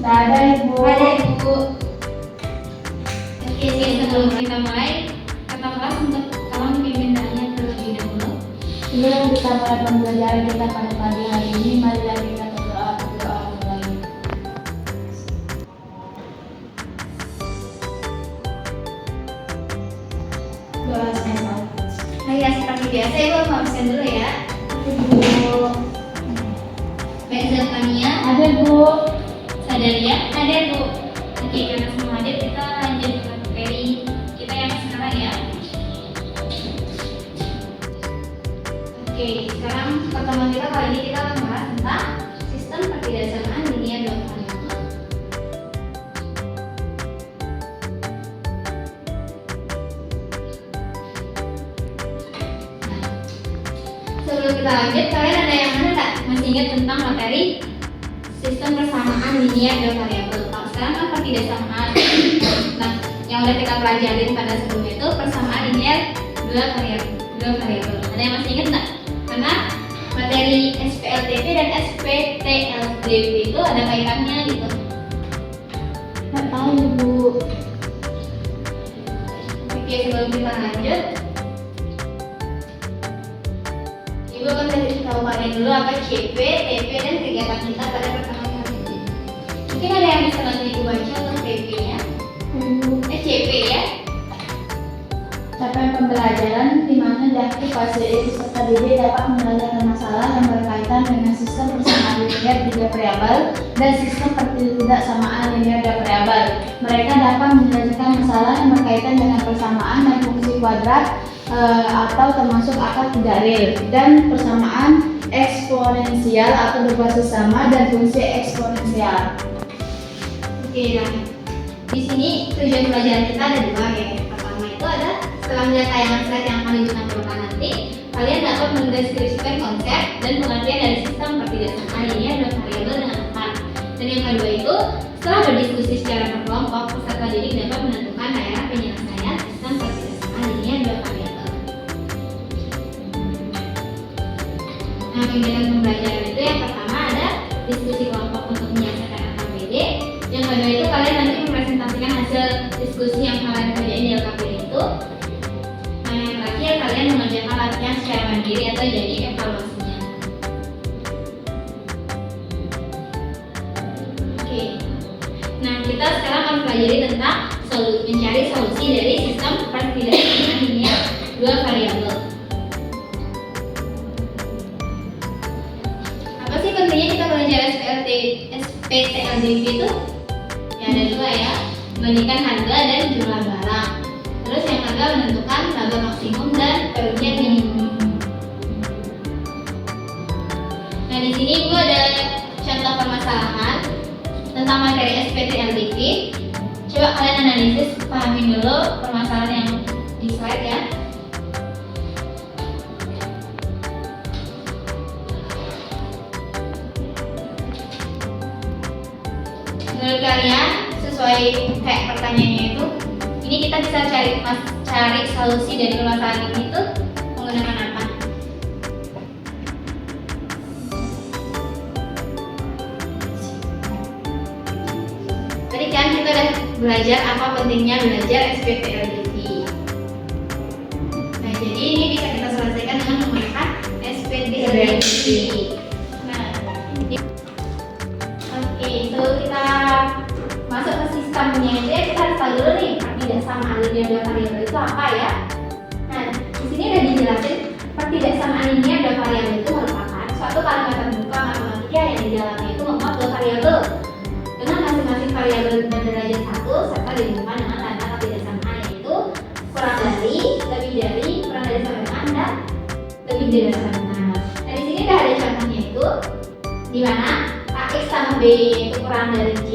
Nggak ada Ibu. Ada Ibu. Oke, sebelum kita mulai, kata kelas untuk tolong pimpinannya terlebih dahulu. Sebelum kita mulai pembelajaran kita pada pagi hari ini, marilah kita berdoa mulai. Doa saya. Nah ya, seperti biasa Ibu mau absen dulu ya. Ibu. Baik Zafania, Ada Bu. Sadaria, ada Bu. Oke, karena semua hadir, kita lanjut ke materi kita yang sekarang ya. Oke, sekarang pertemuan kita kali ini kita akan membahas tentang sistem pertidaksamaan linear dua variabel. Sebelum kita lanjut, kalian ada yang mana nggak masih ingat tentang materi sistem persamaan linear dua variabel? Kalau sekarang kan pertidaksamaan. Nah, yang udah kita pelajarin pada sebelumnya itu persamaan linear dua variabel. Ada yang masih ingat nggak? Karena materi SPLDV dan SPTLDV itu ada kaitannya gitu. Nggak tahu Ibu. Oke, sebelum kita lanjut, Ibu akan kasih tahu kalian dulu apa CP, TP, dan kegiatan kita pada pertemuan kali ini. Mungkin ada yang bisa bantu Ibu baca untuk TP-nya, CP ya. Capaian pembelajaran di mana daftar fase peserta didik dapat menyelesaikan masalah yang berkaitan dengan sistem persamaan linear tiga variabel dan sistem pertidaksamaan linear dua variabel. Mereka dapat menyelesaikan masalah yang berkaitan dengan persamaan dan fungsi kuadrat atau termasuk akar tidak real dan persamaan eksponensial atau berbasis sama dan fungsi eksponensial. Oke, nah di sini tujuan pelajaran kita ada dua ya. Yang pertama itu ada setelah melihat tayangan slide yang akan Ibu tampilkan nanti, kalian dapat mendeskripsikan konsep dan pengertian dari sistem pertidaksamaan linear dua variabel dengan tepat. Dan yang kedua itu setelah berdiskusi secara berkelompok, peserta didik dapat menentukan daerah penyelesaian sistem pertidaksamaan linear dua variabel. Nah, kegiatan pembelajaran itu yang pertama ada diskusi kelompok untuk menyelesaikan LKPD. Yang kedua itu kalian nanti mempresentasikan hasil diskusi yang kalian kerjain di LKPD itu. Nah, yang terakhir kalian mengerjakan latihan secara mandiri atau jadi evaluasinya. Oke. Nah, kita sekarang akan pelajari tentang mencari solusi dari sistem pertidaksamaan linear dua variabel. Apa sih pentingnya kita belajar SPTLDV itu? Ya ada dua ya, membandingkan harga dan jumlah barang. Terus yang kedua menentukan laba maksimum dan kerugian minimum. Nah di sini Ibu ada contoh permasalahan tentang materi SPTLDV. Coba kalian analisis, pahamin dulu permasalahan yang di slide ya. Menurut kalian sesuai kayak pertanyaannya itu, ini kita bisa cari solusi dari permasalahan ini tuh menggunakan apa? Tadi kan kita udah belajar apa pentingnya belajar SPTLDV. Nah jadi ini bisa kita selesaikan dengan menggunakan SPTLDV. Nah, oke, sebelum kita masuk ke sistemnya aja, kita harus tahu dulu nih pertidaksamaan linear dua variabel itu apa ya. Nah, di sini udah dijelasin pertidaksamaan linear dua variabel itu merupakan suatu kalimat terbuka matematika yang di dalamnya itu memuat dua variabel dengan masing-masing variabel berderajat satu serta dihubungkan dengan tanda pertidaksamaan yaitu kurang dari, lebih dari, kurang dari sama dengan dan lebih dari sama dengan. Nah, di sini udah ada contohnya itu di mana AX sama B itu kurang dari C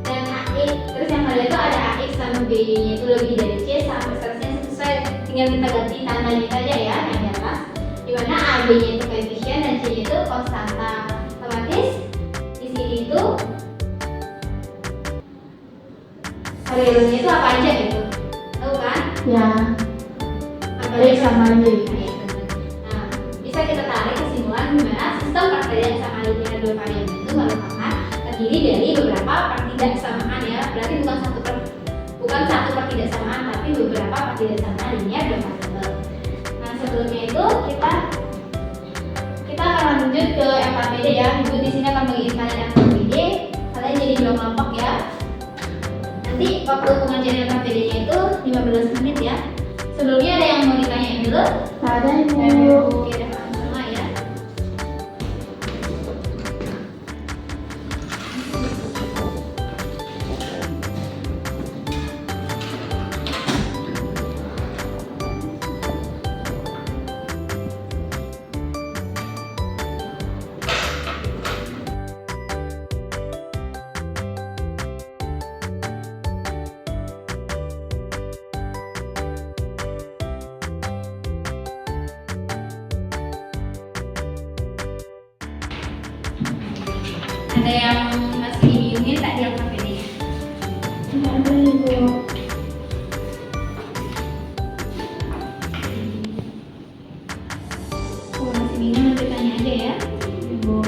dan AX, terus yang kedua itu ada AX sama B itu lebih dari C sampai seterusnya sesuai, tinggal kita ganti tandanya saja ya yang di atas, di mana AB nya itu koefisien dan C nya itu konstanta. Otomatis di sini itu variabelnya itu apa aja gitu, tahu kan? Ya. Apa X sama Y. Nah, bisa kita tarik kesimpulan di mana sistem pertidaksamaan linear dua variabel itu merupakan terdiri dari beberapa pertidaksamaan ya. Berarti bukan satu pertidaksamaan, tapi beberapa pertidaksamaan linear dan variabel. Nah, sebelumnya itu kita akan lanjut ke FKPD ya. Ibu di sini akan bagiin kalian FKPD. Kalian jadi 2 kelompok ya. Nanti waktu pengajian FKPD-nya itu 15 menit ya. Sebelumnya ada yang mau ditanyain dulu? Ada Ibu. Oke, udah paham semua ya. Ada yang masih ingin tak di FKPD? Ada Ibu. Oh, masih bingung, nanti tanya aja ya. Ibu.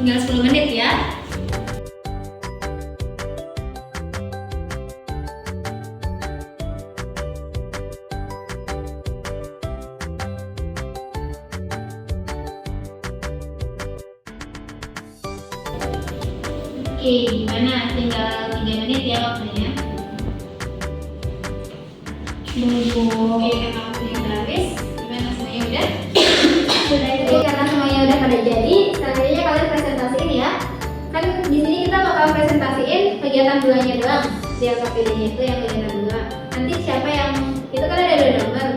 Tinggal 10 menit ya. Oke, gimana? Tinggal 3 menit ya waktunya. Ibu. Oke, karena waktunya udah habis. Gimana, semuanya udah? Sudah itu. Karena semuanya udah pada jadi, selanjutnya kalian presentasiin ya. Kan di sini kita bakal presentasiin kegiatan 2-nya doang. Di LKPD-nya itu yang kegiatan 2. Nanti siapa yang itu kan ada 2 nomor.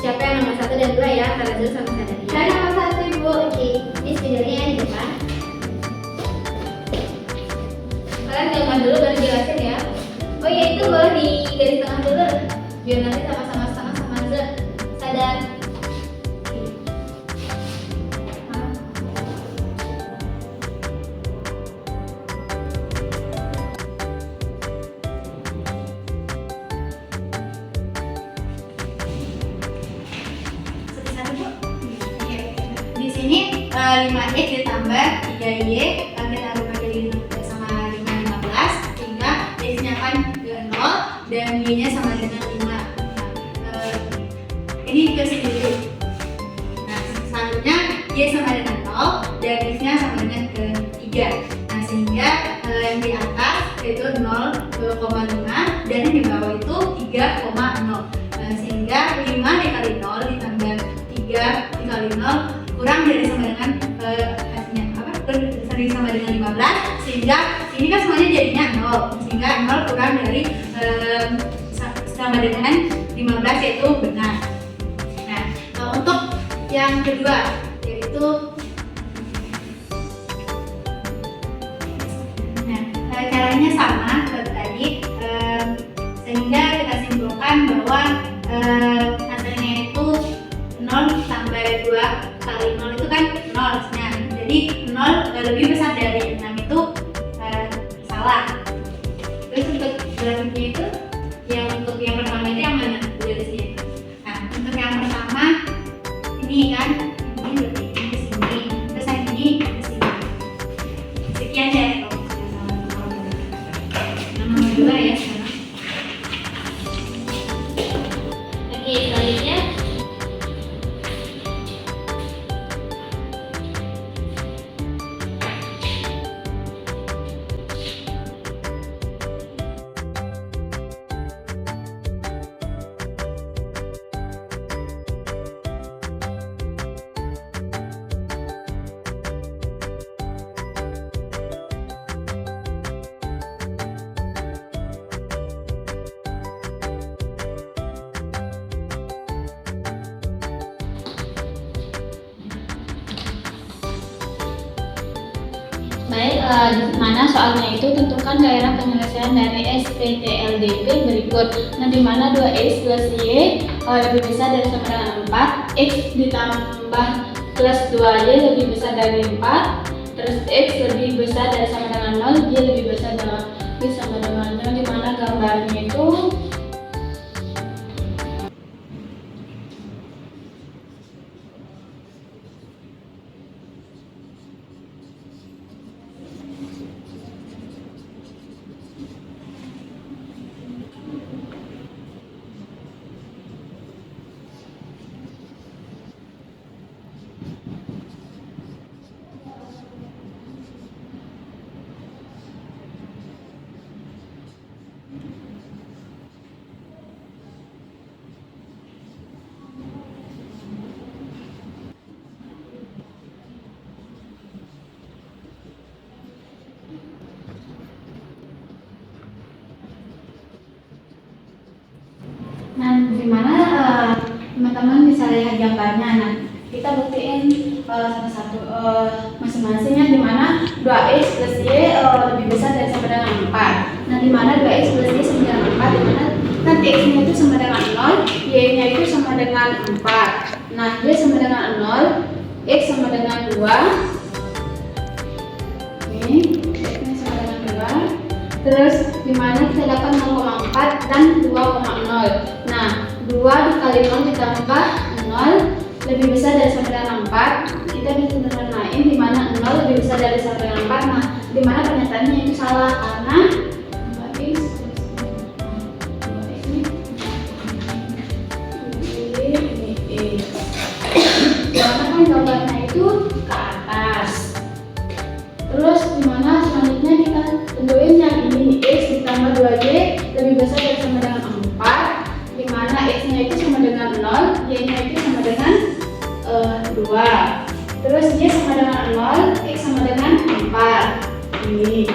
Siapa yang nomor 1 dan 2 ya, karena dulu sama Sadaria. Saya nomor 1 Ibu. Oke, ini spidolnya di depan. Kalian gambar dulu baru jelasin ya. Oh iya, itu boleh di garis tengah dulu biar nanti sama-sama setengah sama aja. Sadar. Di sini 5x ditambah 3y kita rubah jadi sama dengan 15 sehingga x-nya akan ke 0 dan y-nya sama dengan 5. Ini ke sini. Nah, selanjutnya y sama dengan 0 dan x-nya sama dengan ke 3. Nah, sehingga yang di atas yaitu 0,5 dan yang di bawah itu 3,0. Sehingga 5 dikali 0 ditambah 3 dikali 0 kurang dari sama dengan hasilnya apa? Kurang sama dengan 15 sehingga ini kan semuanya jadinya 0 sehingga 0 kurang dari sama dengan 15 yaitu benar. Nah, untuk yang kedua yaitu caranya sama seperti tadi sehingga kita simpulkan bahwa hasilnya itu 0 tambah 2 kali 0 itu kan 0 nya. Jadi 0 lebih besar dari 6 itu salah. Terus untuk grafiknya itu untuk yang pertama itu yang mana? Garisnya. Nah, untuk yang pertama ini kan ini berarti ini ke sini. Terus yang ini ke sini. Sekian ya. Nomor 2 ya sekarang. Oke, selanjutnya Baik, di mana soalnya itu tentukan daerah penyelesaian dari SPTLDP berikut. Nah, di mana 2x plus y lebih besar dari sama dengan 4, x ditambah plus 2Y lebih besar dari 4, terus X lebih besar dari sama dengan 0, Y lebih besar dari sama dengan 0, di mana gambarnya itu nah, gimana teman-teman bisa lihat gambarnya. Nah, kita buktiin satu-satu masing-masingnya, dimana 2x plus y lebih besar dari sama dengan 4. Nah, dimana 2x plus y sama dengan 4, dimana kan x-nya itu sama dengan 0, y-nya itu sama dengan 4. Nah, y sama dengan 0, x sama dengan 2. Ini x-nya sama dengan 2. Terus dimana kita dapat 0,4 dan 2,0. Nah, 2 dikali 0 ditambah 0 lebih besar dari sama dengan 4. Kita bisa menerangin di mana 0 lebih besar dari sama dengan 4. Nah, di mana pernyataannya itu salah karena 2x ini x. Karena kan gambarnya itu ke atas. Terus dimana selanjutnya kita tentuin yang ini x ditambah 2y lebih besar dari sama dengan 4, dimana x-nya itu sama dengan 0, y-nya itu sama dengan 2. Terus y sama dengan 0, x sama dengan 4. Ini.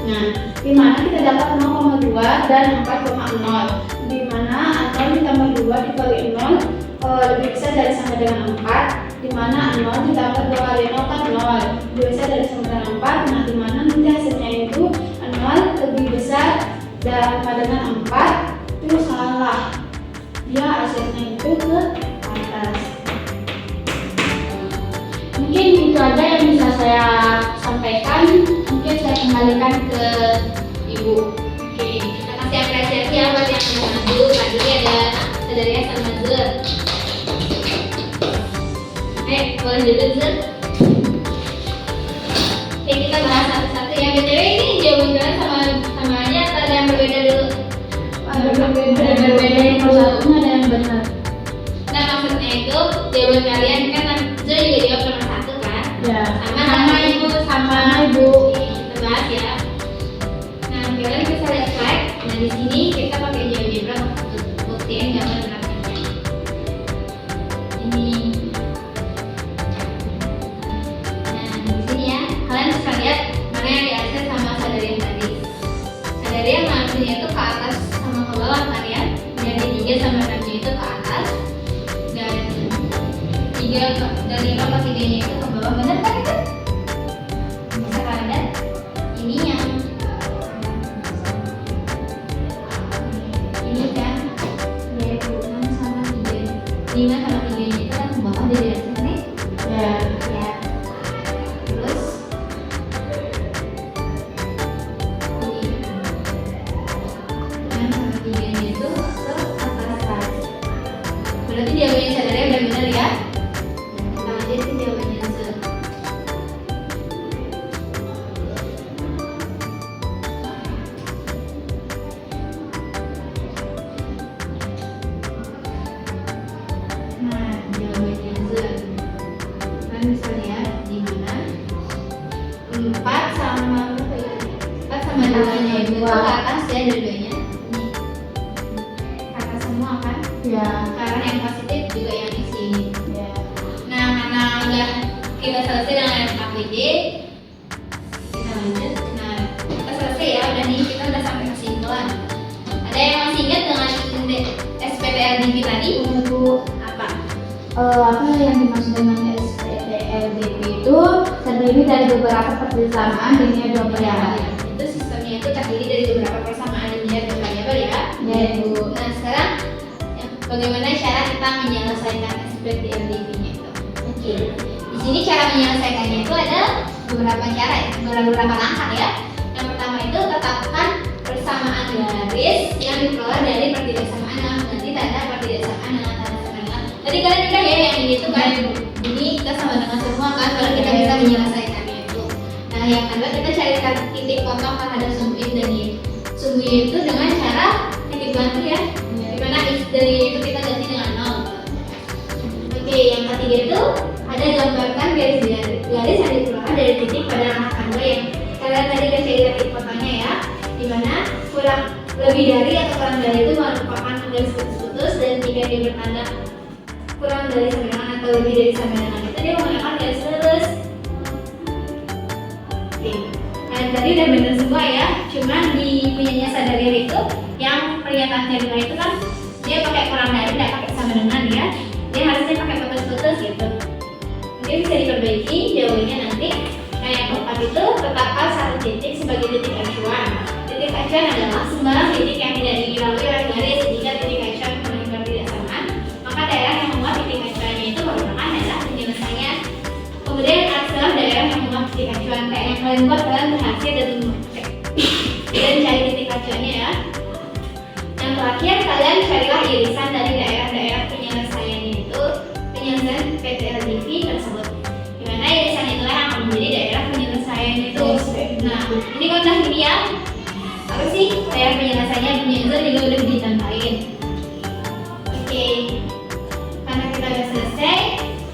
Nah, dimana kita dapat 0,2 dan 4,0. Dimana 0 ditambah 2 dikali 0 lebih besar dari sama dengan 4. Dimana 0 ditambah 2 kali 0 kan 0 lebih besar dari sama dengan 4. Nah, dimana nanti hasilnya itu 0 lebih besar dari sama dengan 4. Itu salah, dia hasilnya itu ke atas. Mungkin itu aja yang bisa saya sampaikan. Mungkin saya kembalikan ke Ibu. Oke, kita kasih apresiasi ya buat yang membantu. Tadi ada Saudari sama Zer. Boleh duduk Zer. Oke, kita bahas satu-satu ya. BTW ini jawabannya sama aja atau ada yang berbeda dulu? Ada berbeda, yang satunya ada yang benar. Nah, maksudnya itu jawaban kalian kan Zer juga jawab nomor 1 kan? Ya. Sama Ibu, sama Ibu. Kita bahas ya. Nah, kalian bisa lihat slide. Nah, di sini kita pakai GeoGebra untuk buktiin gambar grafiknya. Ini. Nah, di sini ya, kalian bisa lihat mana yang diakses sama Saudari yang tadi. Saudari yang ngambilnya itu ke atas sama ke bawah kan ya. Dari 3 sama 6 itu ke atas. Dan 5 ke 3 itu ke bawah. Benar kan itu? Bisa kalian lihat? Ini yang ini kan 6 sama 3. 5 sama 3 itu kan ke bawah dari atas nih. Ya. Ya. Terus ini 6 sama 3 itu ke atas. Berarti jawabannya Saudari udah benar ya. Kita lanjut ke jawabannya Zer. Nah, jawabannya Zer. Kalian bisa lihat di mana 4 sama berapa ya? 4 sama 2-nya itu ke atas ya dua-duanya. Ini ke atas semua kan? Ya. Karena yang positif juga yang di sini. Ya. Nah, karena udah kita selesai dengan APD, kita lanjut. Nah, kita selesai ya, udah nih kita udah sampai kesimpulan. Ada yang masih ingat dengan SPTLDP tadi? Bu, Apa? apa yang dimaksud dengan SPTLDP itu terdiri dari beberapa persamaan linear dua variabel. Itu sistemnya itu terdiri dari beberapa persamaan linear dan variabel ya. Ya, Ibu. Nah, sekarang bagaimana cara kita menyelesaikan SPTLDP-nya itu? Oke. Di sini cara menyelesaikannya itu ada beberapa cara, beberapa langkah ya. Yang pertama itu tetapkan persamaan garis yang dikeluar dari pertidaksamaan. Nanti tanda pertidaksamaan dengan tanda sama dengan. Tadi kalian udah ya yang ini itu kan. Ini kita sama dengan semua kan, baru kita bisa menyelesaikannya itu. Nah yang kedua kita carikan titik potong terhadap sumbu in dan y. Sumbu y itu dengan cara titik bantu ya. Dimana x dari itu kita ganti dengan 0. Oke, yang ketiga itu ada gambarkan garis yang dikeluarkan dari titik pada langkah kedua yang kalian tadi udah cari titik potongnya ya. Dimana kurang lebih dari atau kurang dari itu merupakan garis putus-putus, dan jika dia bertanda kurang dari sama dengan atau lebih dari sama dengan itu dia menggunakan garis lurus. Oke, kalian tadi udah bener semua ya. Cuman di punyanya Sadariah itu yang pernyataan cerita itu kan dia pakai kurang dari, tidak pakai sama dengan ya. Dia harusnya pakai putus-putus gitu. Mungkin bisa diperbaiki jawabannya nanti. Nah yang keempat itu tetapkan satu titik sebagai titik acuan. Titik acuan adalah sembarang titik yang tidak dilalui oleh garis. Jika titik acuan menunjukkan tidak samaan, maka daerah yang memuat titik acuannya itu merupakan daerah penyelesaian. Kemudian adalah daerah yang memuat titik acuan. Kayak yang kalian buat, kalian berhasil dan cari titik acuannya ya. Yang terakhir, kalian carilah irisan dari daerah-daerah penyelesaiannya itu, penyelesaian PTLDV tersebut. Dimana irisan itulah yang akan menjadi daerah penyelesaian itu. Nah, ini kan udah ini ya. Apa sih daerah penyelesaiannya? Punya Enzo juga udah ditandain. Oke, karena kita udah selesai,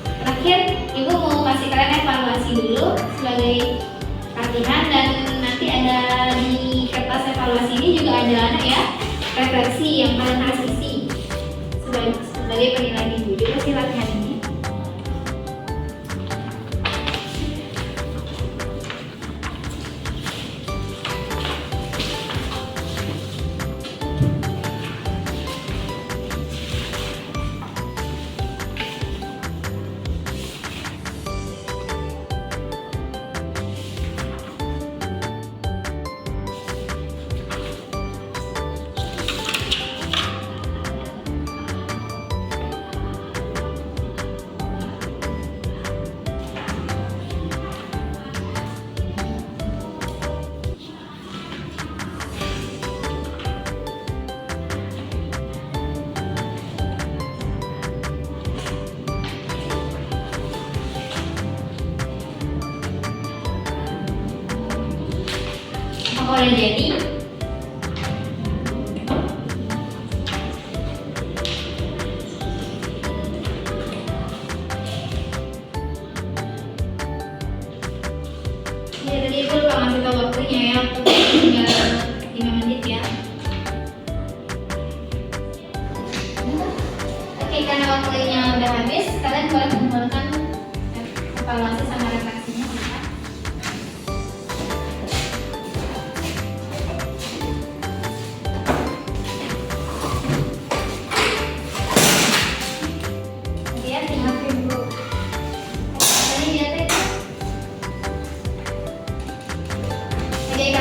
terakhir ibu mau kasih kalian evaluasi dulu sebagai latihan, dan nanti ada di kertas evaluasi ini juga ada anak ya refleksi yang kalian harus isi sebagai penilaian ibu juga sih latihan ini. Udah jadi. Ya tadi ibu lupa ngasih tahu waktunya ya, tinggal 5 menit ya. Oke, karena waktunya udah habis, kalian boleh mengumpulkan evaluasi sama refleksinya.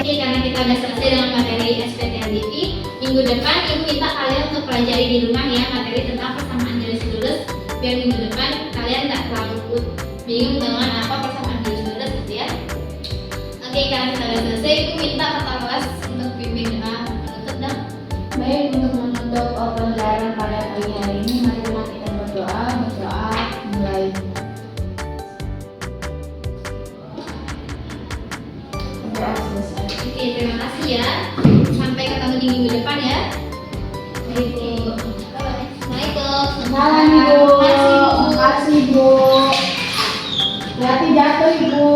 Karena kita udah selesai dengan materi SPTLDV, minggu depan ibu minta kalian untuk pelajari di rumah ya materi tentang persamaan garis lurus, biar minggu depan kalian nggak terlalu bingung dengan apa persamaan garis lurus gitu ya. Oke, karena kita udah selesai, ibu minta kata kelas untuk pimpin doa penutup dah. Baik, untuk menutup pembelajaran pada pagi hari ini, mari kita berdoa mulai. Doa selesai. Oke, terima kasih ya. Sampai ketemu di minggu depan ya. Assalamualaikum. Salam Ibu. Terima kasih Ibu. Hati jatuh Ibu.